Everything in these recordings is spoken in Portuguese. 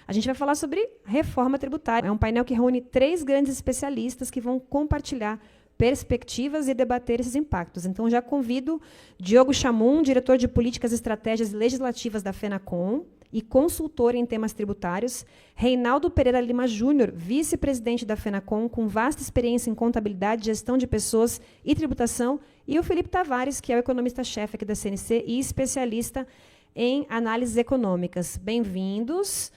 A gente vai falar sobre reforma tributária. É um painel que reúne 3 grandes especialistas que vão compartilhar perspectivas e debater esses impactos. Então, já convido Diogo Chamum, diretor de Políticas, Estratégias Legislativas da FENACON e consultor em temas tributários, Reinaldo Pereira Lima Júnior, vice-presidente da FENACON, com vasta experiência em contabilidade, gestão de pessoas e tributação, e o Felipe Tavares, que é o economista-chefe aqui da CNC e especialista em análises econômicas. Bem-vindos.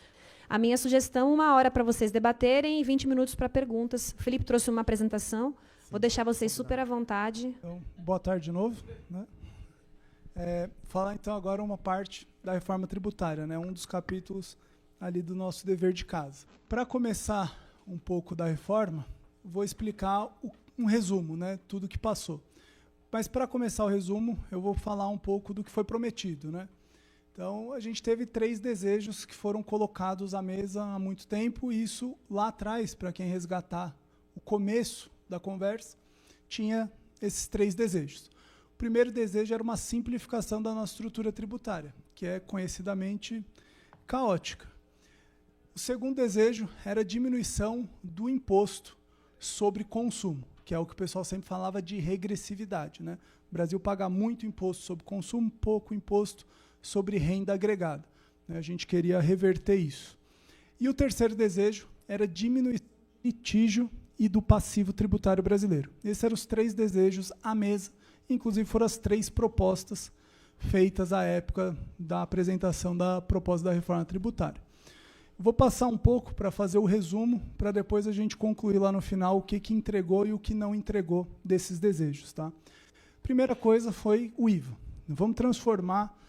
A minha sugestão, 1 hora para vocês debaterem e 20 minutos para perguntas. O Felipe trouxe uma apresentação. Vou deixar vocês super à vontade. Então, boa tarde de novo. Né? Falar, então, agora uma parte da reforma tributária, né? Um dos capítulos ali do nosso dever de casa. Para começar um pouco da reforma, vou explicar um resumo, né? Tudo que passou. Mas, para começar o resumo, eu vou falar um pouco do que foi prometido, né? Então, a gente teve 3 desejos que foram colocados à mesa há muito tempo, e isso lá atrás, para quem resgatar o começo da conversa, tinha esses 3 desejos. O primeiro desejo era uma simplificação da nossa estrutura tributária, que é conhecidamente caótica. O segundo desejo era a diminuição do imposto sobre consumo, que é o que o pessoal sempre falava de regressividade, né? O Brasil paga muito imposto sobre consumo, pouco imposto sobre renda agregada, né? A gente queria reverter isso. E o terceiro desejo era diminuir o litígio e do passivo tributário brasileiro. Esses eram os 3 desejos à mesa, inclusive foram as 3 propostas feitas à época da apresentação da proposta da reforma tributária. Vou passar um pouco para fazer o resumo, para depois a gente concluir lá no final o que entregou e o que não entregou desses desejos. Tá? Primeira coisa foi o IVA. Vamos transformar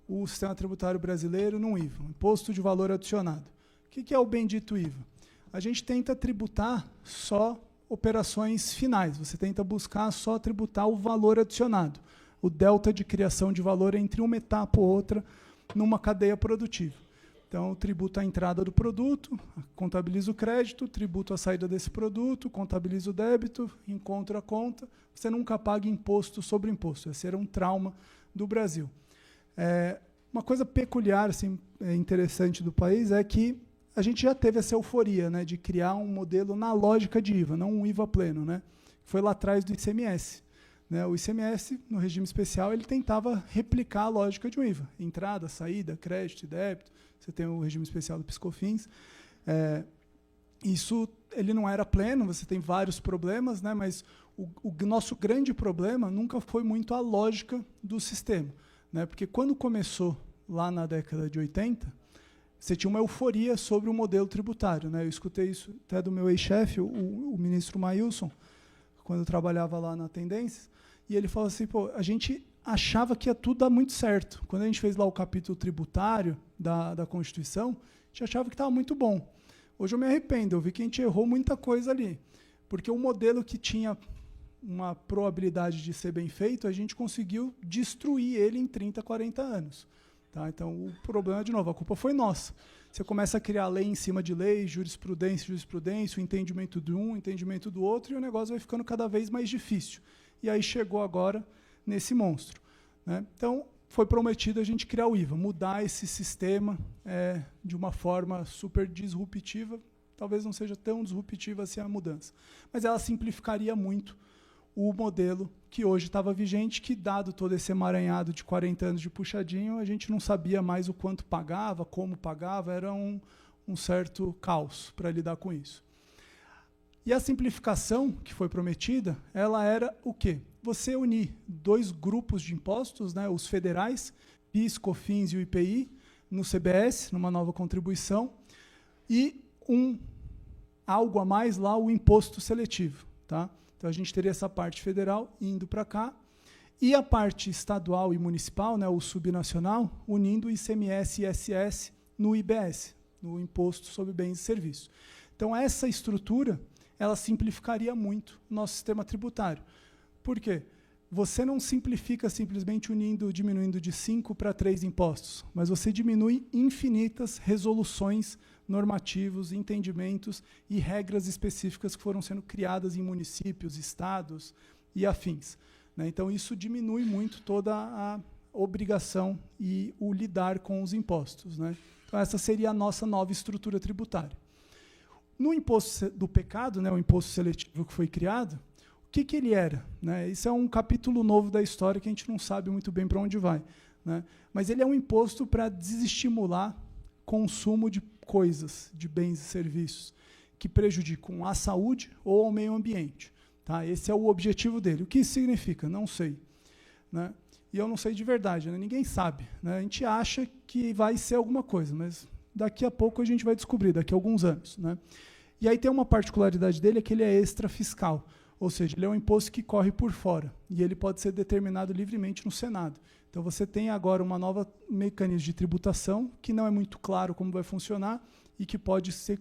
o sistema tributário brasileiro num IVA, um imposto de valor adicionado. O que é o bendito IVA? A gente tenta tributar só operações finais, você tenta buscar só tributar o valor adicionado, o delta de criação de valor entre uma etapa ou outra numa cadeia produtiva. Então, tributa a entrada do produto, contabiliza o crédito, tributa a saída desse produto, contabiliza o débito, encontra a conta, você nunca paga imposto sobre imposto. Esse era um trauma do Brasil. Uma coisa peculiar, assim, interessante do país é que a gente já teve essa euforia, né, de criar um modelo na lógica de IVA, não um IVA pleno, né? Foi lá atrás do ICMS. Né? O ICMS, no regime especial, ele tentava replicar a lógica de um IVA. Entrada, saída, crédito e débito. Você tem o regime especial do PiscoFins. Isso ele não era pleno, você tem vários problemas, né? Mas o nosso grande problema nunca foi muito a lógica do sistema. Né? Porque quando começou, lá na década de 80, você tinha uma euforia sobre o modelo tributário. Né? Eu escutei isso até do meu ex-chefe, o ministro Maílson, quando eu trabalhava lá na Tendências, e ele falou assim, pô, a gente achava que ia tudo dar muito certo. Quando a gente fez lá o capítulo tributário da Constituição, a gente achava que estava muito bom. Hoje eu me arrependo, eu vi que a gente errou muita coisa ali, porque o modelo que tinha uma probabilidade de ser bem feito, a gente conseguiu destruir ele em 30, 40 anos. Tá? Então, o problema, de novo, a culpa foi nossa. Você começa a criar lei em cima de lei, jurisprudência, o entendimento de um, o entendimento do outro, e o negócio vai ficando cada vez mais difícil. E aí chegou agora nesse monstro. Né? Então, foi prometido a gente criar o IVA, mudar esse sistema de uma forma super disruptiva. Talvez não seja tão disruptiva assim a mudança, mas ela simplificaria muito o modelo que hoje estava vigente, que, dado todo esse emaranhado de 40 anos de puxadinho, a gente não sabia mais o quanto pagava, como pagava, era um certo caos para lidar com isso. E a simplificação que foi prometida, ela era o quê? Você unir 2 grupos de impostos, né, os federais, PIS, COFINS e o IPI, no CBS, numa nova contribuição, e algo a mais lá, o imposto seletivo. Tá? Então, a gente teria essa parte federal indo para cá, e a parte estadual e municipal, né, o subnacional, unindo o ICMS e ISS no IBS, no Imposto sobre Bens e Serviços. Então, essa estrutura, ela simplificaria muito o nosso sistema tributário. Por quê? Você não simplifica simplesmente diminuindo de 5 para 3 impostos, mas você diminui infinitas resoluções, normativos, entendimentos e regras específicas que foram sendo criadas em municípios, estados e afins. Né? Então, isso diminui muito toda a obrigação e o lidar com os impostos. Né? Então, essa seria a nossa nova estrutura tributária. No imposto do pecado, né, o imposto seletivo que foi criado, o que ele era? Né? Isso é um capítulo novo da história que a gente não sabe muito bem para onde vai. Né? Mas ele é um imposto para desestimular consumo de coisas, de bens e serviços, que prejudicam a saúde ou ao meio ambiente. Tá? Esse é o objetivo dele. O que isso significa? Não sei. Né? E eu não sei de verdade, né? Ninguém sabe. Né? A gente acha que vai ser alguma coisa, mas daqui a pouco a gente vai descobrir, daqui a alguns anos. Né? E aí tem uma particularidade dele, é que ele é extrafiscal, ou seja, ele é um imposto que corre por fora, e ele pode ser determinado livremente no Senado. Então você tem agora uma nova mecanismo de tributação, que não é muito claro como vai funcionar, e que pode ser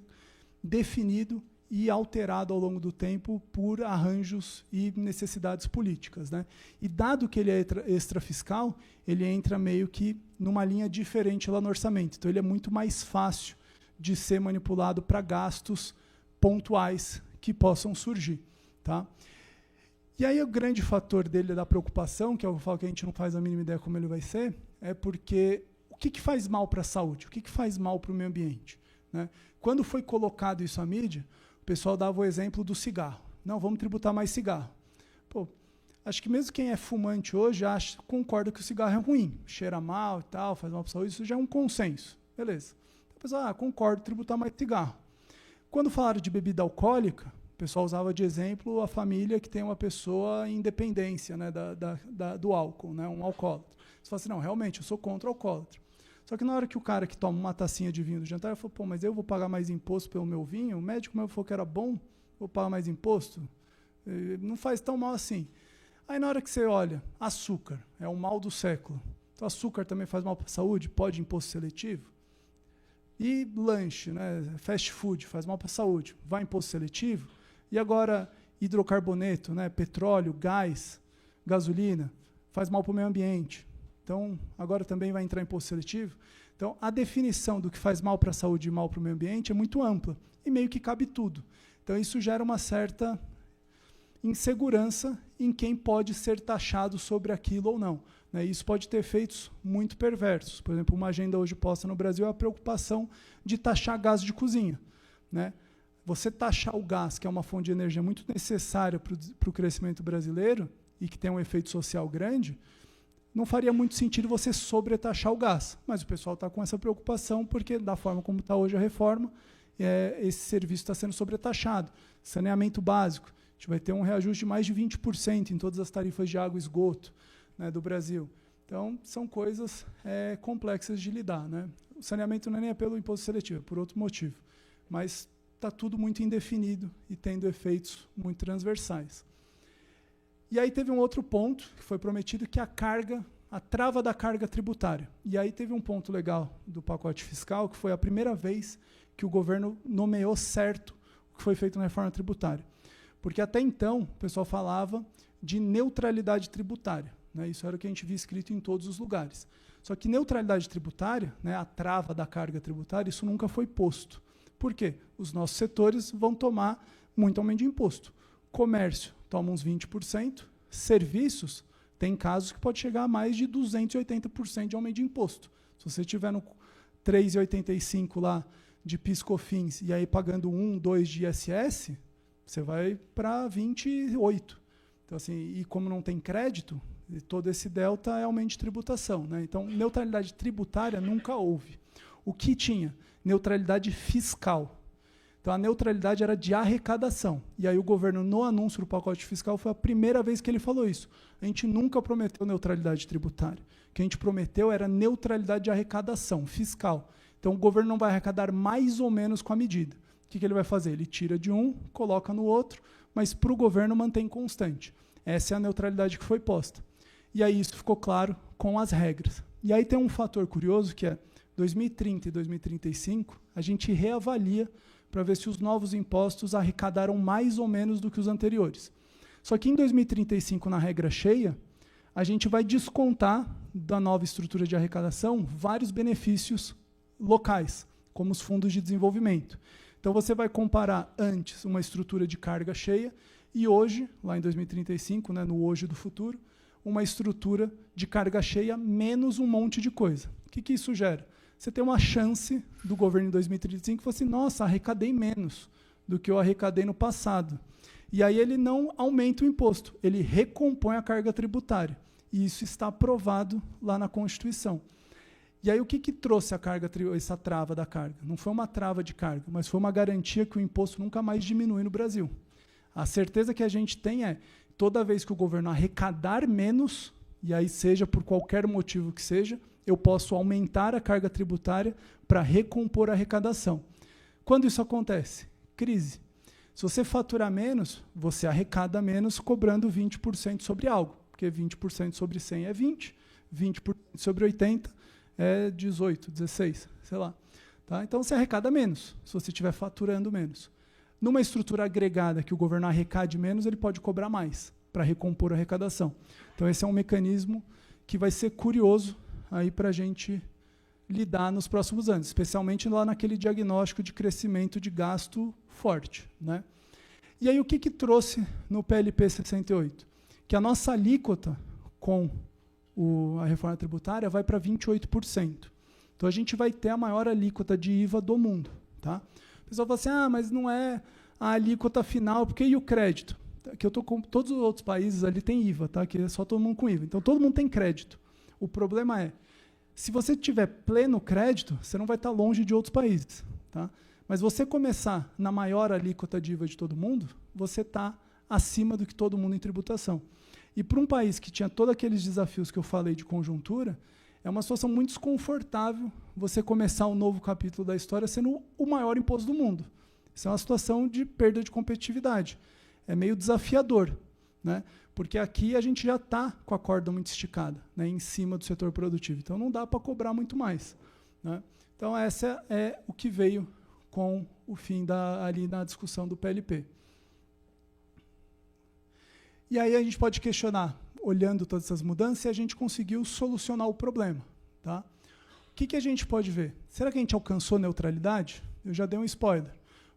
definido e alterado ao longo do tempo por arranjos e necessidades políticas. Né? E dado que ele é extrafiscal, ele entra meio que numa linha diferente lá no orçamento. Então ele é muito mais fácil de ser manipulado para gastos pontuais que possam surgir. Tá? E aí o grande fator dele da preocupação, que eu falo que a gente não faz a mínima ideia como ele vai ser, é porque o que faz mal para a saúde? O que faz mal para o meio ambiente? Né? Quando foi colocado isso à mídia, o pessoal dava o exemplo do cigarro. Não, vamos tributar mais cigarro. Pô, acho que mesmo quem é fumante hoje concorda que o cigarro é ruim, cheira mal e tal, faz mal para a saúde, isso já é um consenso. Beleza. Então, o pessoal, concordo, tributar mais cigarro. Quando falaram de bebida alcoólica, o pessoal usava de exemplo a família que tem uma pessoa em dependência, né, do álcool, né, um alcoólatra. Você fala assim, não, realmente, eu sou contra o alcoólatra. Só que na hora que o cara que toma uma tacinha de vinho do jantar, ele falou, pô, mas eu vou pagar mais imposto pelo meu vinho? O médico meu falou que era bom, vou pagar mais imposto? Não faz tão mal assim. Aí na hora que você olha, açúcar, é o mal do século. Então açúcar também faz mal para a saúde? Pode imposto seletivo? E lanche, né, fast food, faz mal para a saúde? Vai imposto seletivo? E agora hidrocarboneto, né, petróleo, gás, gasolina, faz mal para o meio ambiente. Então, agora também vai entrar imposto seletivo. Então, a definição do que faz mal para a saúde e mal para o meio ambiente é muito ampla, e meio que cabe tudo. Então, isso gera uma certa insegurança em quem pode ser taxado sobre aquilo ou não. Né? Isso pode ter efeitos muito perversos. Por exemplo, uma agenda hoje posta no Brasil é a preocupação de taxar gás de cozinha. Né? Você taxar o gás, que é uma fonte de energia muito necessária para o crescimento brasileiro e que tem um efeito social grande, não faria muito sentido você sobretaxar o gás. Mas o pessoal está com essa preocupação porque, da forma como está hoje a reforma, esse serviço está sendo sobretaxado. Saneamento básico, a gente vai ter um reajuste de mais de 20% em todas as tarifas de água e esgoto, né, do Brasil. Então, são coisas complexas de lidar. Né? O saneamento não é nem pelo imposto seletivo, é por outro motivo. Mas está tudo muito indefinido e tendo efeitos muito transversais. E aí teve um outro ponto que foi prometido, que é a trava da carga tributária. E aí teve um ponto legal do pacote fiscal, que foi a primeira vez que o governo nomeou certo o que foi feito na reforma tributária. Porque até então o pessoal falava de neutralidade tributária. Né? Isso era o que a gente via escrito em todos os lugares. Só que neutralidade tributária, né, a trava da carga tributária, isso nunca foi posto. Por quê? Os nossos setores vão tomar muito aumento de imposto. Comércio toma uns 20%, serviços tem casos que pode chegar a mais de 280% de aumento de imposto. Se você tiver no 3,85 lá de PIS/COFINS e aí pagando 1, 2 de ISS, você vai para 28. Então, assim, e como não tem crédito, todo esse delta é aumento de tributação. Né? Então, neutralidade tributária nunca houve. O que tinha? Neutralidade fiscal. Então, a neutralidade era de arrecadação. E aí o governo, no anúncio do pacote fiscal, foi a primeira vez que ele falou isso. A gente nunca prometeu neutralidade tributária. O que a gente prometeu era neutralidade de arrecadação fiscal. Então, o governo não vai arrecadar mais ou menos com a medida. O que ele vai fazer? Ele tira de um, coloca no outro, mas para o governo mantém constante. Essa é a neutralidade que foi posta. E aí isso ficou claro com as regras. E aí tem um fator curioso que é 2030 e 2035, a gente reavalia para ver se os novos impostos arrecadaram mais ou menos do que os anteriores. Só que em 2035, na regra cheia, a gente vai descontar da nova estrutura de arrecadação vários benefícios locais, como os fundos de desenvolvimento. Então, você vai comparar antes uma estrutura de carga cheia e hoje, lá em 2035, né, no hoje do futuro, uma estrutura de carga cheia menos um monte de coisa. O que isso gera? você tem uma chance do governo em 2035 falar assim, nossa, arrecadei menos do que eu arrecadei no passado. E aí ele não aumenta o imposto, ele recompõe a carga tributária. E isso está aprovado lá na Constituição. E aí o que trouxe essa trava da carga? Não foi uma trava de carga, mas foi uma garantia que o imposto nunca mais diminui no Brasil. A certeza que a gente tem é, toda vez que o governo arrecadar menos, e aí seja por qualquer motivo que seja, eu posso aumentar a carga tributária para recompor a arrecadação. Quando isso acontece? Crise. Se você faturar menos, você arrecada menos cobrando 20% sobre algo, porque 20% sobre 100 é 20, 20% sobre 80 é 18, 16, sei lá. Tá? Então você arrecada menos, se você estiver faturando menos. Numa estrutura agregada que o governo arrecade menos, ele pode cobrar mais para recompor a arrecadação. Então esse é um mecanismo que vai ser curioso aí para a gente lidar nos próximos anos, especialmente lá naquele diagnóstico de crescimento de gasto forte, né? E aí o que trouxe no PLP 68? Que a nossa alíquota com a reforma tributária vai para 28%. Então a gente vai ter a maior alíquota de IVA do mundo, tá? O pessoal fala assim, mas não é a alíquota final, porque e o crédito? Que eu tô com todos os outros países ali tem IVA, tá? Que é só todo mundo com IVA. Então todo mundo tem crédito. O problema é, se você tiver pleno crédito, você não vai estar longe de outros países, tá? Mas você começar na maior alíquota de IVA de todo mundo, você está acima do que todo mundo em tributação. E para um país que tinha todos aqueles desafios que eu falei de conjuntura, é uma situação muito desconfortável você começar um novo capítulo da história sendo o maior imposto do mundo. Isso é uma situação de perda de competitividade. É meio desafiador, né? Porque aqui a gente já está com a corda muito esticada, né, em cima do setor produtivo. Então não dá para cobrar muito mais, né? Então essa é o que veio com o fim ali na discussão do PLP. E aí a gente pode questionar, olhando todas essas mudanças, se a gente conseguiu solucionar o problema, tá? O que a gente pode ver? Será que a gente alcançou neutralidade? Eu já dei um spoiler.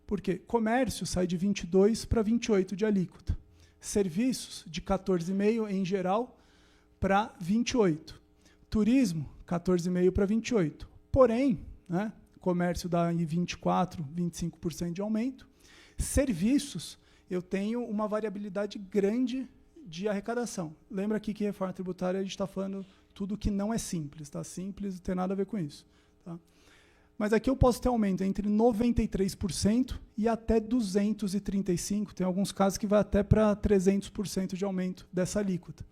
Por quê? Comércio sai de 22 para 28 de alíquota. Serviços, de 14,5 em geral, para 28. Turismo, 14,5 para 28. Porém, né, comércio dá em 24, 25% de aumento. Serviços, eu tenho uma variabilidade grande de arrecadação. Lembra aqui que reforma tributária a gente está falando tudo que não é simples. Tá? Simples não tem nada a ver com isso. Tá? Mas aqui eu posso ter aumento entre 93% e até 235%. Tem alguns casos que vai até para 300% de aumento dessa alíquota.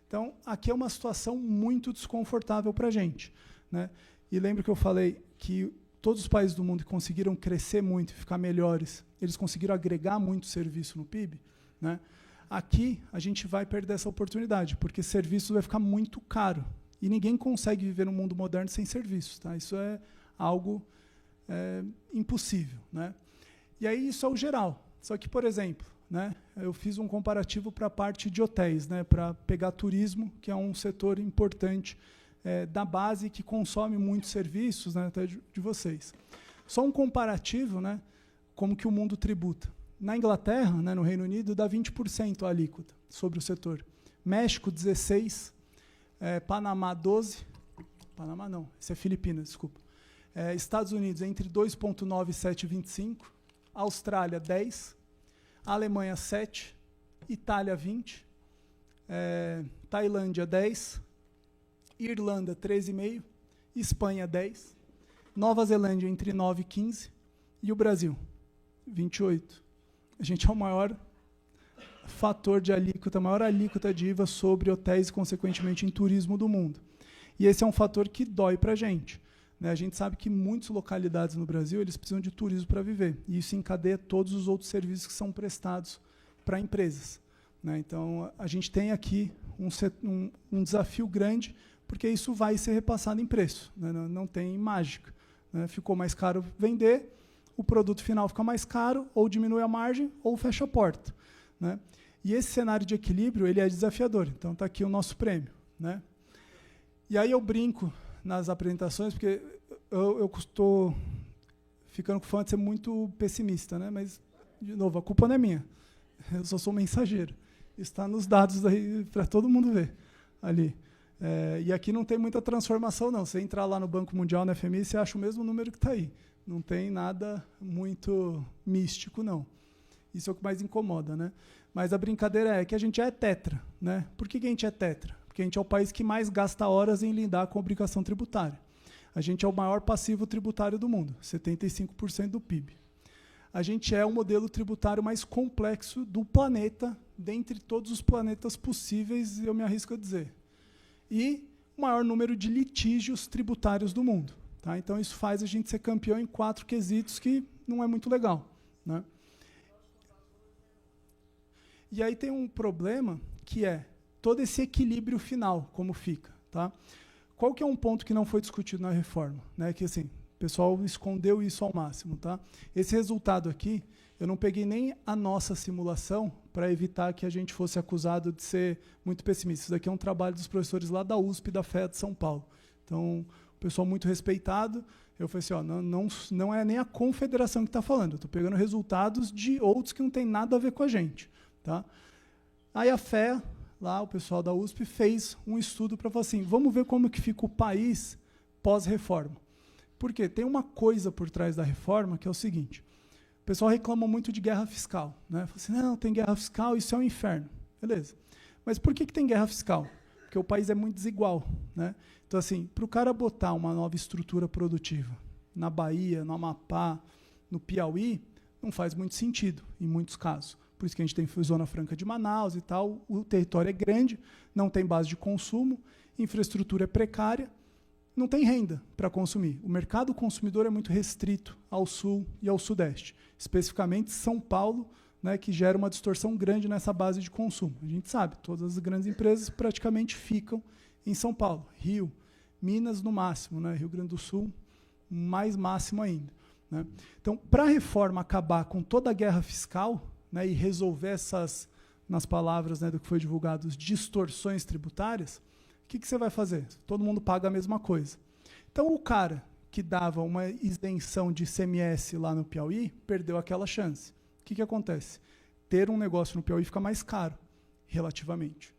Então, aqui é uma situação muito desconfortável para a gente, né? E lembra que eu falei que todos os países do mundo que conseguiram crescer muito e ficar melhores, eles conseguiram agregar muito serviço no PIB, né? Aqui, a gente vai perder essa oportunidade, porque serviço vai ficar muito caro. E ninguém consegue viver num mundo moderno sem serviços. Tá? Isso é algo impossível, né? E aí isso é o geral. Só que, por exemplo, né, eu fiz um comparativo para a parte de hotéis, né, para pegar turismo, que é um setor importante da base que consome muitos serviços, né, até de vocês. Só um comparativo, né, como que o mundo tributa. Na Inglaterra, né, no Reino Unido, dá 20% a alíquota sobre o setor. México, 16%. Panamá, 12%. Panamá não, isso é Filipinas, desculpa. Estados Unidos, entre 2,9% e 7,25%. Austrália, 10%. Alemanha, 7%. Itália, 20%. Tailândia, 10%. Irlanda, 13,5%. Espanha, 10%. Nova Zelândia, entre 9% e 15%. E o Brasil, 28%. A gente é o maior fator de alíquota, a maior alíquota de IVA sobre hotéis e, consequentemente, em turismo do mundo. E esse é um fator que dói para a gente. Né? A gente sabe que muitas localidades no Brasil eles precisam de turismo para viver. E isso encadeia todos os outros serviços que são prestados para empresas. Né? Então, a gente tem aqui um desafio grande, porque isso vai ser repassado em preço. Né? Não tem mágica. Né? Ficou mais caro vender, o produto final fica mais caro, ou diminui a margem, ou fecha a porta. Né? E esse cenário de equilíbrio ele é desafiador. Então, está aqui o nosso prêmio. Né? E aí eu brinco nas apresentações, porque eu estou ficando com fama de ser muito pessimista. Né? Mas, de novo, a culpa não é minha. Eu só sou mensageiro. Está nos dados para todo mundo ver ali. E aqui não tem muita transformação, não. Você entrar lá no Banco Mundial, na FMI, você acha o mesmo número que está aí. Não tem nada muito místico, não. Isso é o que mais incomoda, né? Mas a brincadeira é que a gente é tetra, né? Por que a gente é tetra? Porque a gente é o país que mais gasta horas em lidar com a obrigação tributária. A gente é o maior passivo tributário do mundo, 75% do PIB. A gente é o modelo tributário mais complexo do planeta, dentre todos os planetas possíveis, eu me arrisco a dizer. E o maior número de litígios tributários do mundo. Tá? Então, isso faz a gente ser campeão em 4 quesitos que não é muito legal. Né? E aí tem um problema, que é todo esse equilíbrio final, como fica. Tá? Qual que é um ponto que não foi discutido na reforma? Né? Que assim, o pessoal escondeu isso ao máximo. Tá? Esse resultado aqui, eu não peguei nem a nossa simulação para evitar que a gente fosse acusado de ser muito pessimista. Isso daqui é um trabalho dos professores lá da USP e da FEA de São Paulo. Então, o pessoal muito respeitado. Eu falei assim, ó, não é nem a confederação que está falando. Eu estou pegando resultados de outros que não tem nada a ver com a gente. Tá? Aí a FEA, lá, o pessoal da USP, fez um estudo para falar assim, vamos ver como que fica o país pós-reforma. Por quê? Tem uma coisa por trás da reforma que é o seguinte, o pessoal reclama muito de guerra fiscal. Né? Fala assim, não, tem guerra fiscal, isso é um inferno. Beleza. Mas por que tem guerra fiscal? Porque o país é muito desigual. Né? Então, assim, para o cara botar uma nova estrutura produtiva na Bahia, no Amapá, no Piauí, não faz muito sentido, em muitos casos. Por isso que a gente tem Zona Franca de Manaus e tal, o território é grande, não tem base de consumo, infraestrutura é precária, não tem renda para consumir. O mercado consumidor é muito restrito ao sul e ao sudeste, especificamente São Paulo, né, que gera uma distorção grande nessa base de consumo. A gente sabe, todas as grandes empresas praticamente ficam em São Paulo. Rio, Minas no máximo, né, Rio Grande do Sul, mais máximo ainda. Né. Então, para a reforma acabar com toda a guerra fiscal, né, e resolver essas, nas palavras, né, do que foi divulgado, distorções tributárias, o que você vai fazer? Todo mundo paga a mesma coisa. Então, o cara que dava uma isenção de ICMS lá no Piauí, perdeu aquela chance. O que acontece? Ter um negócio no Piauí fica mais caro, relativamente.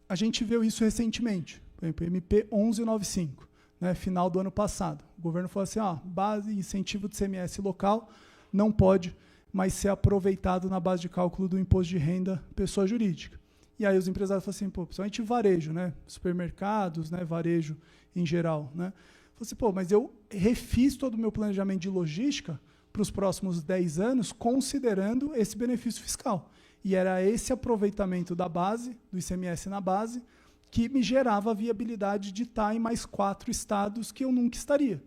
A gente viu isso recentemente, por exemplo, MP 1195, né, final do ano passado. O governo falou assim, base incentivo de ICMS local não pode mais ser aproveitado na base de cálculo do imposto de renda pessoa jurídica. E aí os empresários falam assim, principalmente varejo, né, supermercados, né, varejo em geral. Né, falam assim, mas eu refiz todo o meu planejamento de logística para os próximos 10 anos, considerando esse benefício fiscal. E era esse aproveitamento da base, do ICMS na base, que me gerava a viabilidade de estar em mais 4 estados que eu nunca estaria.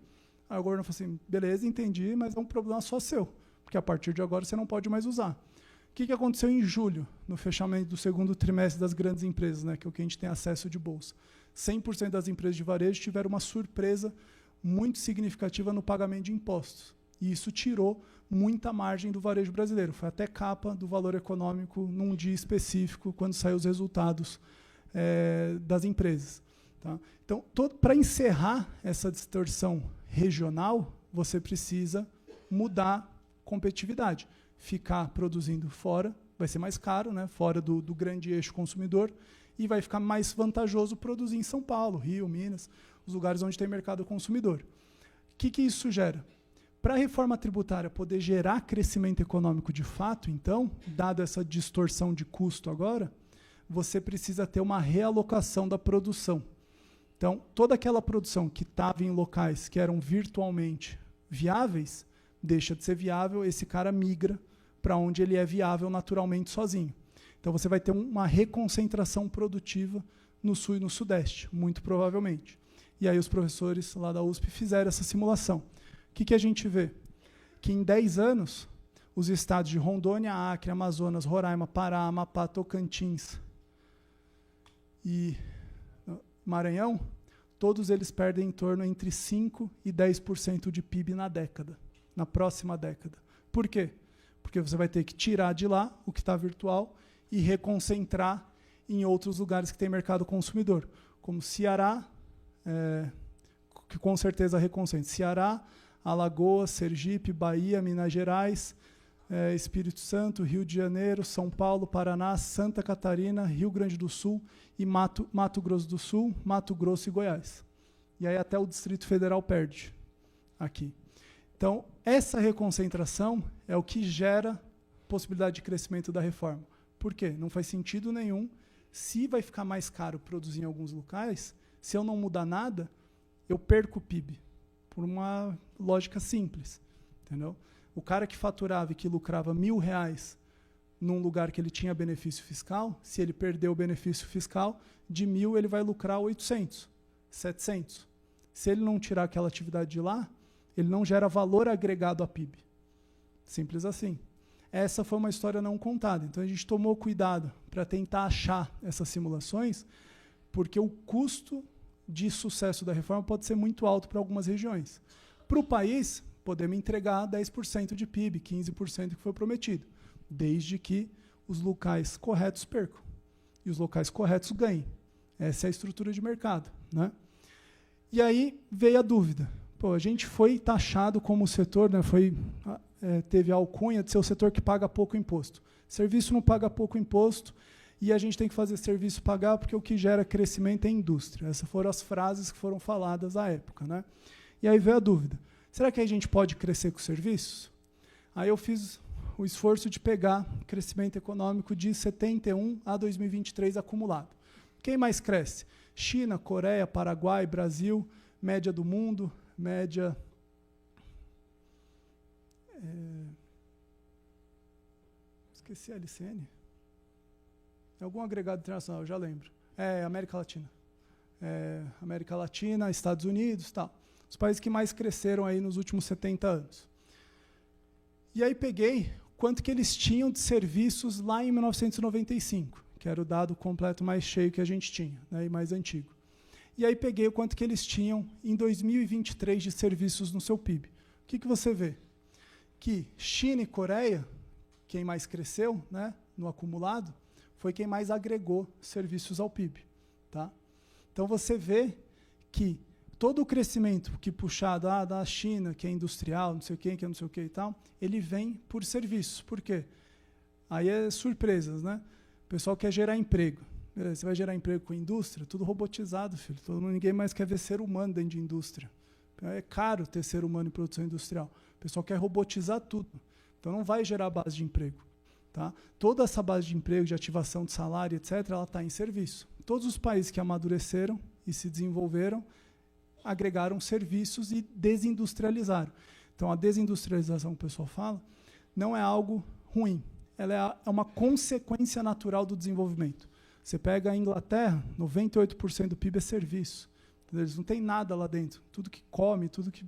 Aí o governo falou assim, beleza, entendi, mas é um problema só seu, porque a partir de agora você não pode mais usar. O que aconteceu em julho, no fechamento do segundo trimestre das grandes empresas, né, que é o que a gente tem acesso de bolsa? 100% das empresas de varejo tiveram uma surpresa muito significativa no pagamento de impostos. E isso tirou muita margem do varejo brasileiro. Foi até capa do Valor Econômico num dia específico, quando saiu os resultados das empresas. Tá? Então, para encerrar essa distorção regional, você precisa mudar competitividade. Ficar produzindo fora vai ser mais caro, né? Fora do grande eixo consumidor, e vai ficar mais vantajoso produzir em São Paulo, Rio, Minas, os lugares onde tem mercado consumidor. O que isso gera? Para a reforma tributária poder gerar crescimento econômico de fato, então, dado essa distorção de custo agora, você precisa ter uma realocação da produção. Então, toda aquela produção que estava em locais que eram virtualmente viáveis, deixa de ser viável, esse cara migra para onde ele é viável naturalmente sozinho. Então, você vai ter uma reconcentração produtiva no sul e no sudeste, muito provavelmente. E aí os professores lá da USP fizeram essa simulação. O que a gente vê? Que em 10 anos, os estados de Rondônia, Acre, Amazonas, Roraima, Pará, Amapá, Tocantins e Maranhão, todos eles perdem em torno entre 5% e 10% de PIB na década, na próxima década. Por quê? Porque você vai ter que tirar de lá o que está virtual e reconcentrar em outros lugares que tem mercado consumidor, como Ceará, que com certeza reconcentra. Ceará, Alagoas, Sergipe, Bahia, Minas Gerais, Espírito Santo, Rio de Janeiro, São Paulo, Paraná, Santa Catarina, Rio Grande do Sul e Mato Grosso do Sul, Mato Grosso e Goiás. E aí até o Distrito Federal perde aqui. Então, essa reconcentração é o que gera possibilidade de crescimento da reforma. Por quê? Não faz sentido nenhum. Se vai ficar mais caro produzir em alguns locais, se eu não mudar nada, eu perco o PIB. Por uma lógica simples. Entendeu? O cara que faturava e que lucrava R$1.000 num lugar que ele tinha benefício fiscal, se ele perder o benefício fiscal, de 1.000 ele vai lucrar 800, 700. Se ele não tirar aquela atividade de lá, ele não gera valor agregado à PIB. Simples assim. Essa foi uma história não contada. Então, a gente tomou cuidado para tentar achar essas simulações, porque o custo de sucesso da reforma pode ser muito alto para algumas regiões. Para o país, podemos entregar 10% de PIB, 15% que foi prometido, desde que os locais corretos percam e os locais corretos ganhem. Essa é a estrutura de mercado, né? E aí veio a dúvida. Pô, a gente foi taxado como setor, né, teve a alcunha de ser o setor que paga pouco imposto. Serviço não paga pouco imposto e a gente tem que fazer serviço pagar porque o que gera crescimento é a indústria. Essas foram as frases que foram faladas à época, né? E aí veio a dúvida. Será que a gente pode crescer com serviços? Aí eu fiz o esforço de pegar crescimento econômico de 71 a 2023 acumulado. Quem mais cresce? China, Coreia, Paraguai, Brasil, média do mundo, média... Esqueci a LCN. Algum agregado internacional, eu já lembro. América Latina. América Latina, Estados Unidos, tal. Os países que mais cresceram aí nos últimos 70 anos. E aí peguei quanto que eles tinham de serviços lá em 1995, que era o dado completo mais cheio que a gente tinha, né, e mais antigo. E aí peguei o quanto que eles tinham em 2023 de serviços no seu PIB. O que você vê? Que China e Coreia, quem mais cresceu, né, no acumulado, foi quem mais agregou serviços ao PIB. Tá? Então, você vê que todo o crescimento que puxado da China, que é industrial, não sei o quê, que é não sei o quê e tal, ele vem por serviços. Por quê? Aí é surpresas, né? O pessoal quer gerar emprego. Beleza, você vai gerar emprego com indústria? Tudo robotizado, filho. Ninguém mais quer ver ser humano dentro de indústria. É caro ter ser humano em produção industrial. O pessoal quer robotizar tudo. Então, não vai gerar base de emprego. Tá? Toda essa base de emprego, de ativação de salário, etc., ela está em serviço. Todos os países que amadureceram e se desenvolveram agregaram serviços e desindustrializaram. Então, a desindustrialização que o pessoal fala não é algo ruim. Ela é uma consequência natural do desenvolvimento. Você pega a Inglaterra, 98% do PIB é serviço. Eles não têm nada lá dentro. Tudo que come, tudo que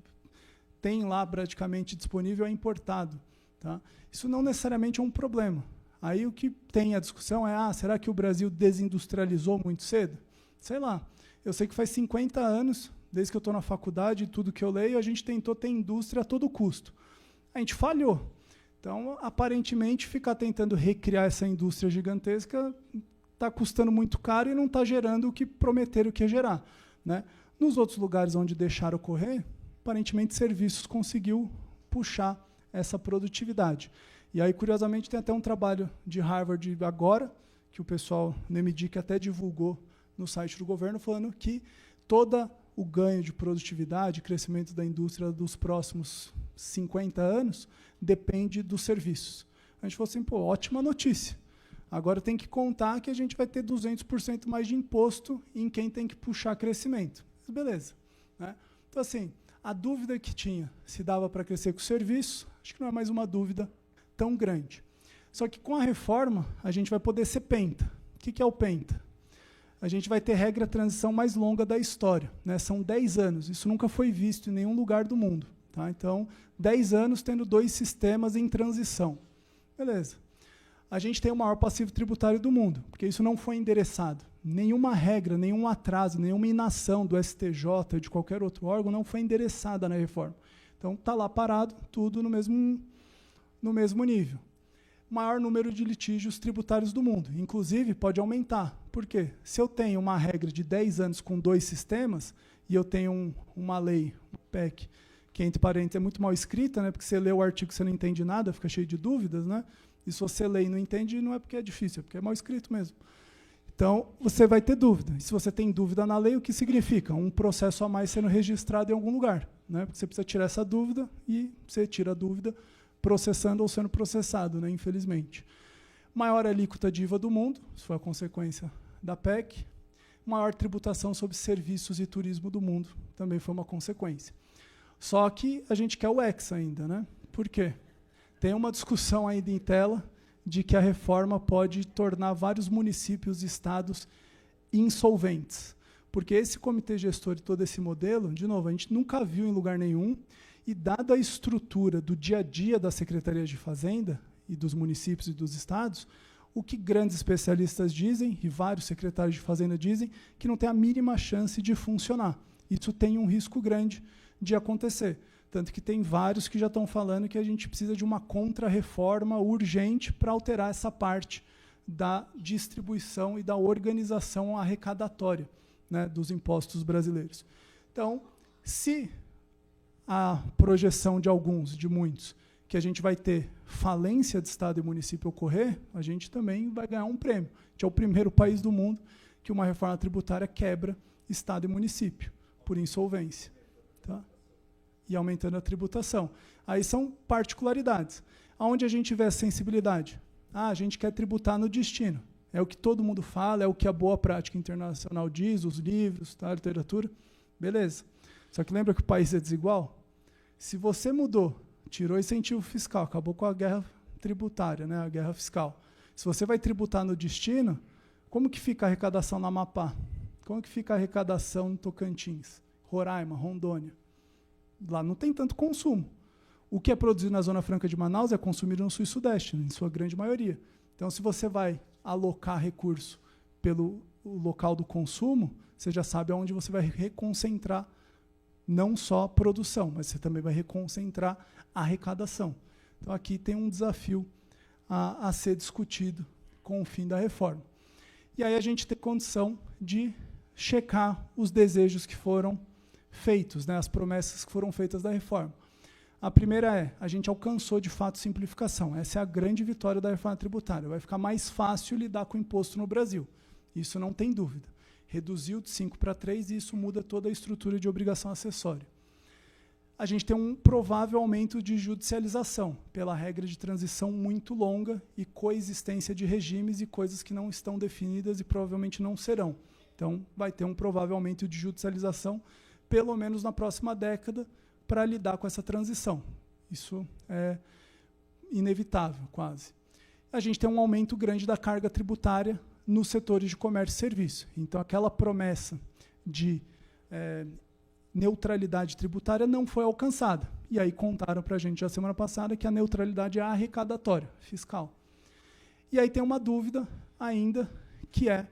tem lá praticamente disponível é importado. Tá? Isso não necessariamente é um problema. Aí o que tem a discussão é, será que o Brasil desindustrializou muito cedo? Sei lá. Eu sei que faz 50 anos, desde que eu estou na faculdade, tudo que eu leio, a gente tentou ter indústria a todo custo. A gente falhou. Então, aparentemente, ficar tentando recriar essa indústria gigantesca está custando muito caro e não está gerando o que prometeram que ia gerar. Né? Nos outros lugares onde deixaram ocorrer, aparentemente, serviços conseguiu puxar essa produtividade. E aí, curiosamente, tem até um trabalho de Harvard agora, que o pessoal no MDIC até divulgou no site do governo, falando que todo o ganho de produtividade, crescimento da indústria dos próximos 50 anos, depende dos serviços. A gente falou assim, ótima notícia. Agora tem que contar que a gente vai ter 200% mais de imposto em quem tem que puxar crescimento. Mas beleza. Né? Então, assim, a dúvida que tinha, se dava para crescer com o serviço, acho que não é mais uma dúvida tão grande. Só que com a reforma, a gente vai poder ser penta. O que é o penta? A gente vai ter regra de transição mais longa da história. Né? São 10 anos. Isso nunca foi visto em nenhum lugar do mundo. Tá? Então, 10 anos tendo 2 sistemas em transição. Beleza. A gente tem o maior passivo tributário do mundo, porque isso não foi endereçado. Nenhuma regra, nenhum atraso, nenhuma inação do STJ ou de qualquer outro órgão não foi endereçada na reforma. Então, está lá parado, tudo no mesmo nível. Maior número de litígios tributários do mundo. Inclusive, pode aumentar. Por quê? Se eu tenho uma regra de 10 anos com 2 sistemas, e eu tenho uma lei, uma PEC, que, entre parênteses, é muito mal escrita, né, porque você lê o artigo e você não entende nada, fica cheio de dúvidas, né? E se você lê e não entende, não é porque é difícil, é porque é mal escrito mesmo. Então, você vai ter dúvida. E se você tem dúvida na lei, o que significa? Um processo a mais sendo registrado em algum lugar, né? Porque você precisa tirar essa dúvida e você tira a dúvida processando ou sendo processado, né, infelizmente. Maior alíquota de IVA do mundo, isso foi a consequência da PEC. Maior tributação sobre serviços e turismo do mundo, também foi uma consequência. Só que a gente quer o Hexa ainda, né? Por quê? Tem uma discussão ainda em tela de que a reforma pode tornar vários municípios e estados insolventes. Porque esse comitê gestor e todo esse modelo, de novo, a gente nunca viu em lugar nenhum, e dada a estrutura do dia a dia das secretarias de Fazenda e dos municípios e dos estados, o que grandes especialistas dizem, e vários secretários de Fazenda dizem, que não tem a mínima chance de funcionar. Isso tem um risco grande de acontecer. Tanto que tem vários que já estão falando que a gente precisa de uma contra-reforma urgente para alterar essa parte da distribuição e da organização arrecadatória, né, dos impostos brasileiros. Então, se a projeção de alguns, de muitos, que a gente vai ter falência de Estado e município ocorrer, a gente também vai ganhar um prêmio. A gente é o primeiro país do mundo que uma reforma tributária quebra Estado e município, por insolvência. Tá? E aumentando a tributação. Aí são particularidades. Aonde a gente vê a sensibilidade? A gente quer tributar no destino. É o que todo mundo fala, é o que a boa prática internacional diz, os livros, tá, a literatura. Beleza. Só que lembra que o país é desigual? Se você mudou, tirou incentivo fiscal, acabou com a guerra tributária, né, a guerra fiscal. Se você vai tributar no destino, como que fica a arrecadação na Amapá? Como que fica a arrecadação no Tocantins? Roraima, Rondônia? Lá não tem tanto consumo. O que é produzido na Zona Franca de Manaus é consumido no Sul e Sudeste, em sua grande maioria. Então, se você vai alocar recurso pelo local do consumo, você já sabe aonde você vai reconcentrar não só a produção, mas você também vai reconcentrar a arrecadação. Então, aqui tem um desafio a ser discutido com o fim da reforma. E aí a gente tem condição de checar os desejos que foram feitos, né, as promessas que foram feitas da reforma. A primeira é, a gente alcançou de fato simplificação. Essa é a grande vitória da reforma tributária. Vai ficar mais fácil lidar com o imposto no Brasil. Isso não tem dúvida. Reduziu de 5 para 3 e isso muda toda a estrutura de obrigação acessória. A gente tem um provável aumento de judicialização, pela regra de transição muito longa e coexistência de regimes e coisas que não estão definidas e provavelmente não serão. Então, vai ter um provável aumento de judicialização, pelo menos na próxima década, para lidar com essa transição. Isso é inevitável, quase. A gente tem um aumento grande da carga tributária nos setores de comércio e serviço. Então, aquela promessa de neutralidade tributária não foi alcançada. E aí contaram para a gente já semana passada que a neutralidade é arrecadatória, fiscal. E aí tem uma dúvida ainda, que é,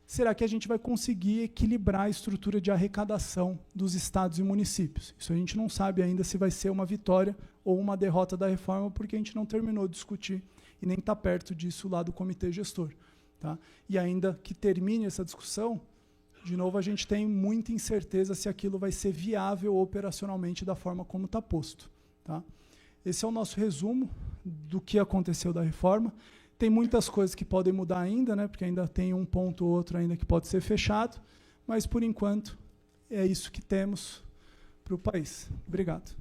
será que a gente vai conseguir equilibrar a estrutura de arrecadação dos estados e municípios? Isso a gente não sabe ainda se vai ser uma vitória ou uma derrota da reforma, porque a gente não terminou de discutir e nem está perto disso lá do comitê gestor. Tá? E ainda que termine essa discussão, de novo, a gente tem muita incerteza se aquilo vai ser viável operacionalmente da forma como está posto. Tá? Esse é o nosso resumo do que aconteceu da reforma. Tem muitas coisas que podem mudar ainda, né, porque ainda tem um ponto ou outro ainda que pode ser fechado, mas, por enquanto, é isso que temos para o país. Obrigado.